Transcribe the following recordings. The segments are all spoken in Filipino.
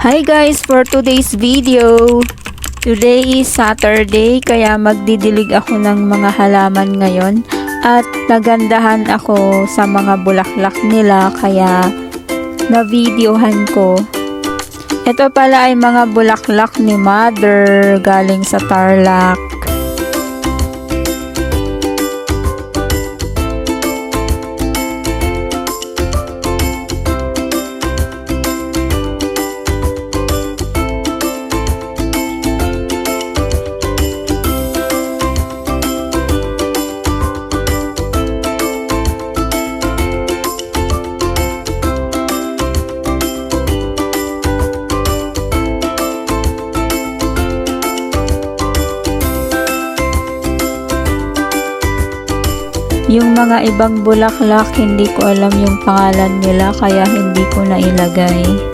Hi guys, for today's video. Today is Saturday kaya magdidilig ako ng mga halaman ngayon at nagandahan ako sa mga bulaklak nila kaya na-videohan ko. Ito pala ay mga bulaklak ni Mother galing sa Tarlac. Yung mga ibang bulaklak, hindi ko alam yung pangalan nila kaya hindi ko na ilagay.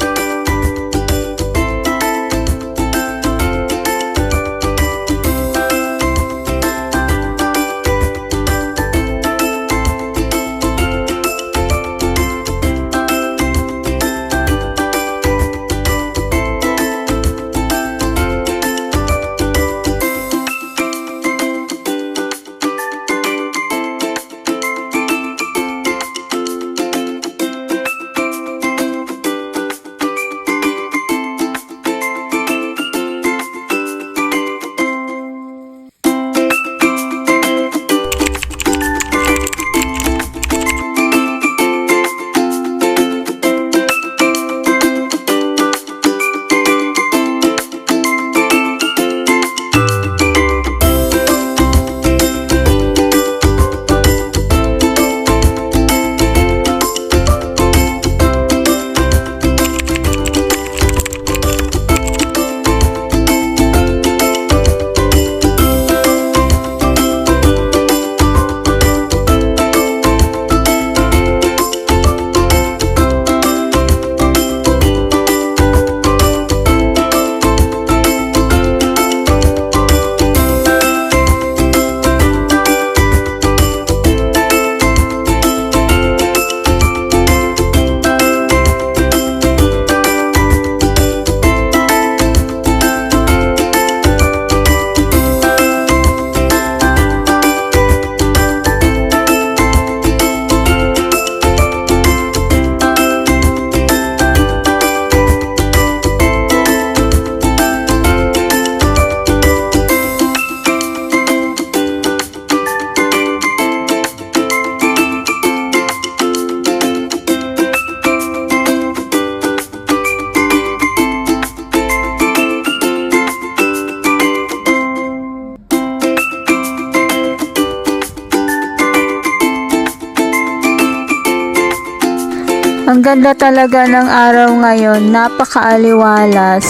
Ang ganda talaga ng araw ngayon, napakaaliwalas.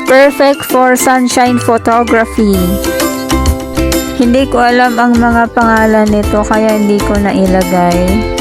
Perfect for sunshine photography. Hindi ko alam ang mga pangalan nito kaya hindi ko na ilagay.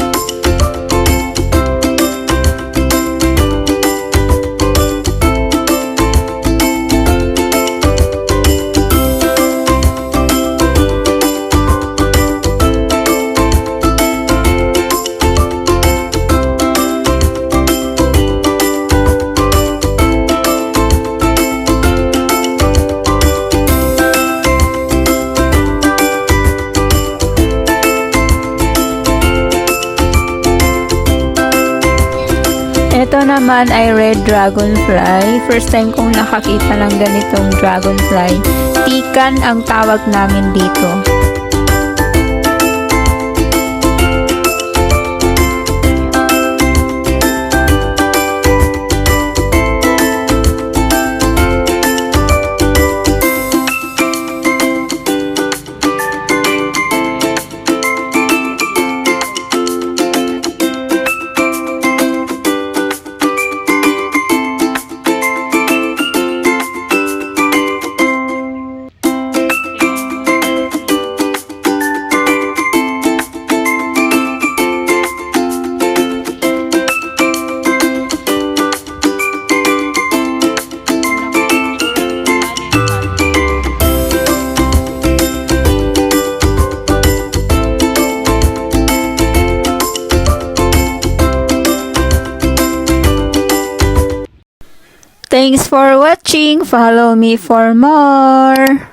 Ito naman ay red dragonfly. First time kong nakakita ng ganitong dragonfly. Tikan ang tawag namin dito. Thanks for watching. Follow me for more.